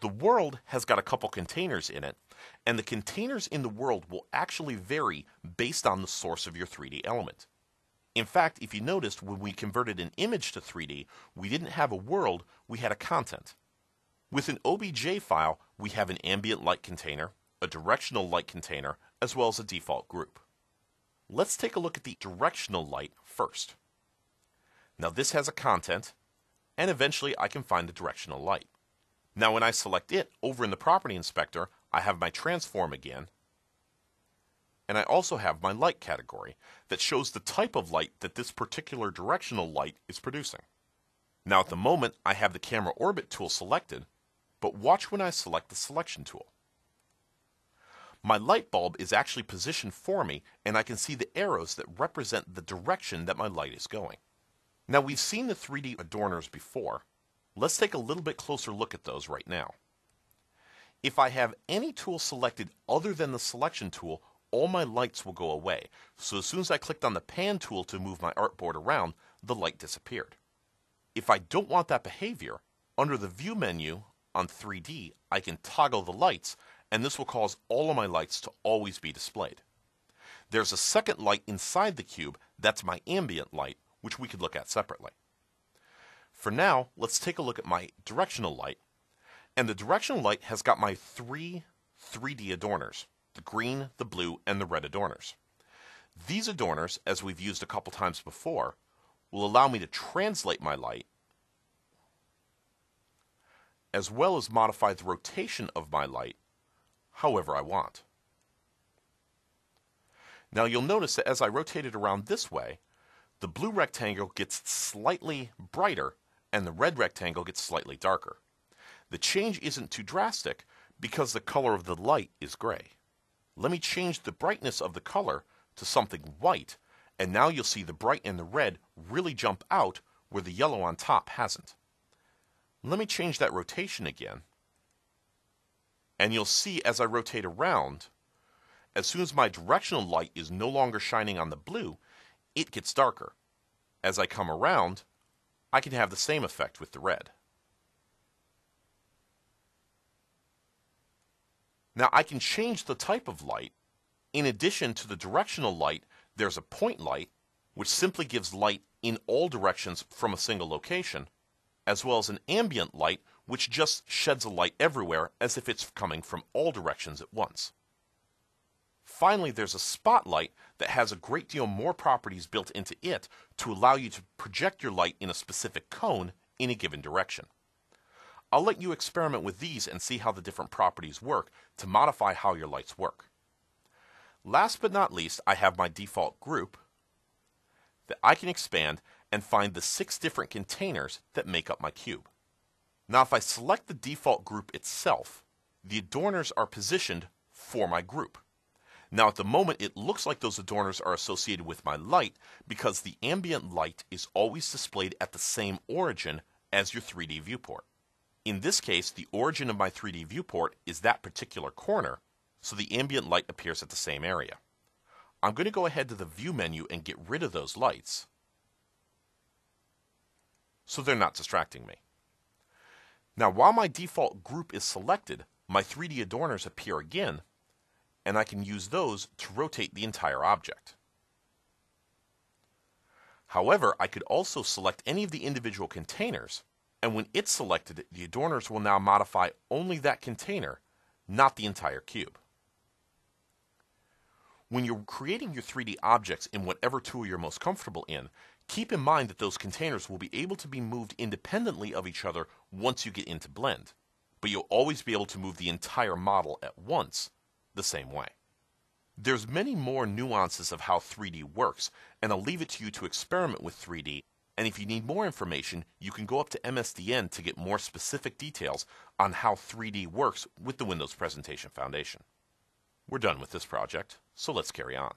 The world has got a couple containers in it, and the containers in the world will actually vary based on the source of your 3D element. In fact, if you noticed, when we converted an image to 3D, we didn't have a world, we had a content. With an OBJ file, we have an ambient light container, a directional light container, as well as a default group. Let's take a look at the directional light first. Now this has a content, and eventually I can find the directional light. Now when I select it over in the Property Inspector, I have my transform again, and I also have my light category that shows the type of light that this particular directional light is producing. Now at the moment I have the camera orbit tool selected, but watch when I select the selection tool. My light bulb is actually positioned for me, and I can see the arrows that represent the direction that my light is going. Now we've seen the 3D adorners before. Let's take a little bit closer look at those right now. If I have any tool selected other than the selection tool, all my lights will go away. So as soon as I clicked on the pan tool to move my artboard around, the light disappeared. If I don't want that behavior, under the View menu on 3D, I can toggle the lights, and this will cause all of my lights to always be displayed. There's a second light inside the cube, that's my ambient light, which we could look at separately. For now, let's take a look at my directional light, and the directional light has got my three 3D adorners, the green, the blue, and the red adorners. These adorners, as we've used a couple times before, will allow me to translate my light, as well as modify the rotation of my light however I want. Now you'll notice that as I rotate it around this way, the blue rectangle gets slightly brighter and the red rectangle gets slightly darker. The change isn't too drastic because the color of the light is gray. Let me change the brightness of the color to something white, and now you'll see the bright and the red really jump out where the yellow on top hasn't. Let me change that rotation again, and you'll see as I rotate around, as soon as my directional light is no longer shining on the blue, it gets darker. As I come around, I can have the same effect with the red. Now I can change the type of light. In addition to the directional light, there's a point light, which simply gives light in all directions from a single location, as well as an ambient light, which just sheds a light everywhere as if it's coming from all directions at once. Finally, there's a spotlight that has a great deal more properties built into it to allow you to project your light in a specific cone in a given direction. I'll let you experiment with these and see how the different properties work to modify how your lights work. Last but not least, I have my default group that I can expand and find the 6 different containers that make up my cube. Now if I select the default group itself, the adorners are positioned for my group. Now at the moment it looks like those adorners are associated with my light because the ambient light is always displayed at the same origin as your 3D viewport. In this case, the origin of my 3D viewport is that particular corner, so the ambient light appears at the same area. I'm going to go ahead to the View menu and get rid of those lights so they're not distracting me. Now while my default group is selected, my 3D adorners appear again, and I can use those to rotate the entire object. However, I could also select any of the individual containers, and when it's selected, the adorners will now modify only that container, not the entire cube. When you're creating your 3D objects in whatever tool you're most comfortable in, keep in mind that those containers will be able to be moved independently of each other once you get into Blend, but you'll always be able to move the entire model at once the same way. There's many more nuances of how 3D works, and I'll leave it to you to experiment with 3D, and if you need more information, you can go up to MSDN to get more specific details on how 3D works with the Windows Presentation Foundation. We're done with this project, so let's carry on.